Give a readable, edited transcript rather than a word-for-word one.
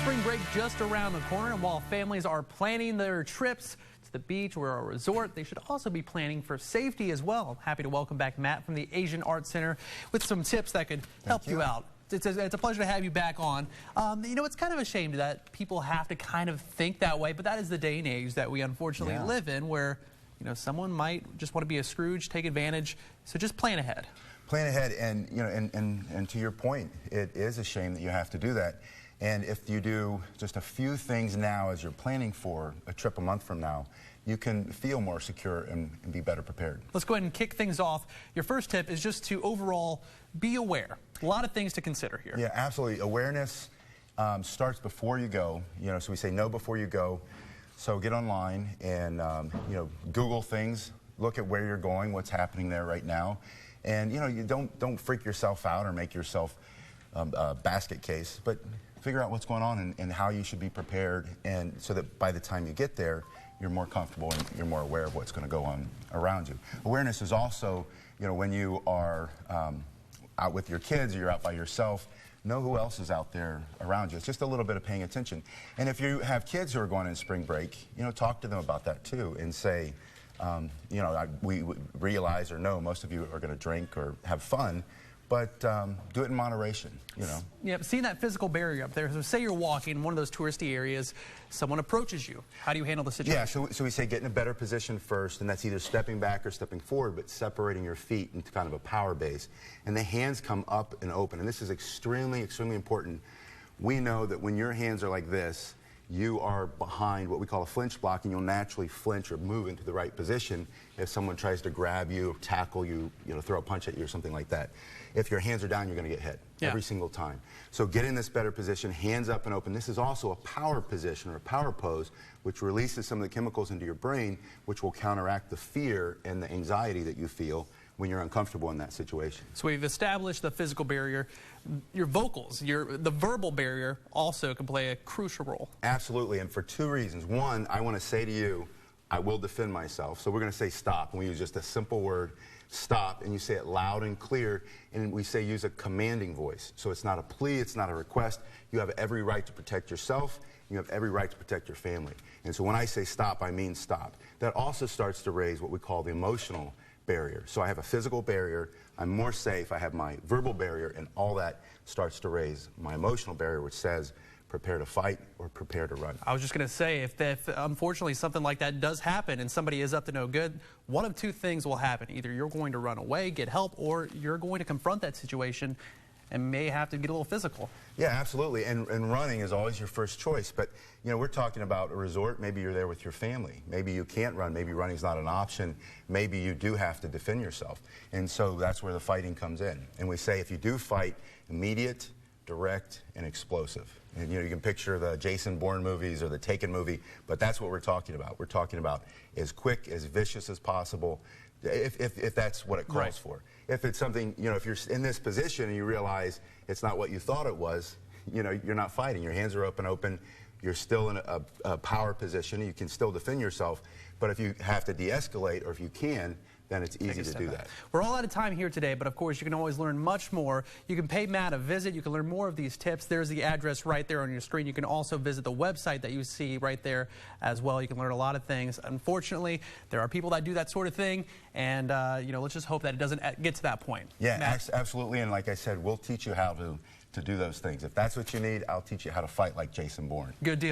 Spring break just around the corner, and while families are planning their trips to the beach or a resort, they should also be planning for safety as well. I'm happy to welcome back Matt from the Asian Arts Center with some tips that could help you out. It's a pleasure to have you back on. You know, it's kind of a shame that people have to kind of think that way, but that is the day and age that we unfortunately live in, where, you know, someone might just want to be a Scrooge, take advantage. So just plan ahead. Plan ahead, and you know, and to your point, it is a shame that you have to do that. And if you do just a few things now as you're planning for a trip a month from now, you can feel more secure and be better prepared. Let's go ahead and kick things off. Your first tip is just to overall be aware. A lot of things to consider here. Yeah, absolutely. Awareness starts before you go. You know, so we say know before you go. So get online and you know, Google things. Look at where you're going, what's happening there right now, and you know, you don't freak yourself out or make yourself a basket case, but figure out what's going on and how you should be prepared, and so that by the time you get there, you're more comfortable and you're more aware of what's going to go on around you. Awareness is also, you know, when you are out with your kids or you're out by yourself, know who else is out there around you. It's just a little bit of paying attention. And if you have kids who are going on spring break, you know, talk to them about that too and say, you know, we realize or know most of you are going to drink or have fun, but do it in moderation, you know. Yeah, seeing that physical barrier up there. So say you're walking in one of those touristy areas, someone approaches you. How do you handle the situation? Yeah, so we say get in a better position first, and that's either stepping back or stepping forward, but separating your feet into kind of a power base. And the hands come up and open, and this is extremely, extremely important. We know that when your hands are like this, you are behind what we call a flinch block, and you'll naturally flinch or move into the right position if someone tries to grab you, tackle you, you know, throw a punch at you or something like that. If your hands are down, you're going to get hit every single time. So get in this better position, hands up and open. This is also a power position or a power pose, which releases some of the chemicals into your brain, which will counteract the fear and the anxiety that you feel when you're uncomfortable in that situation. So we've established the physical barrier. Your vocals, the verbal barrier also can play a crucial role. Absolutely, and for two reasons. One, I want to say to you, I will defend myself. So we're going to say stop, and we use just a simple word, stop, and you say it loud and clear, and we say use a commanding voice. So it's not a plea, it's not a request. You have every right to protect yourself. You have every right to protect your family. And so when I say stop, I mean stop. That also starts to raise what we call the emotional barrier. So I have a physical barrier, I'm more safe, I have my verbal barrier, and all that starts to raise my emotional barrier, which says prepare to fight or prepare to run. I was just going to say, if unfortunately something like that does happen and somebody is up to no good, one of two things will happen. Either you're going to run away, get help, or you're going to confront that situation and may have to get a little physical. Yeah, absolutely. And running is always your first choice. But, you know, we're talking about a resort. Maybe you're there with your family. Maybe you can't run. Maybe running's not an option. Maybe you do have to defend yourself. And so that's where the fighting comes in. And we say if you do fight, immediate, direct, and explosive. And, you know, you can picture the Jason Bourne movies or the Taken movie, but that's what we're talking about. We're talking about as quick, as vicious as possible, if that's what it calls for. If it's something, you know, if you're in this position and you realize it's not what you thought it was, you know, you're not fighting. Your hands are open, you're still in a power position, you can still defend yourself, but if you have to de-escalate, or if you can, then it's easy to do that. We're all out of time here today, but of course you can always learn much more. You can pay Matt a visit. You can learn more of these tips. There's the address right there on your screen. You can also visit the website that you see right there as well. You can learn a lot of things. Unfortunately, there are people that do that sort of thing, and you know, let's just hope that it doesn't get to that point. Yeah, absolutely, and like I said, we'll teach you how to do those things. If that's what you need, I'll teach you how to fight like Jason Bourne. Good deal.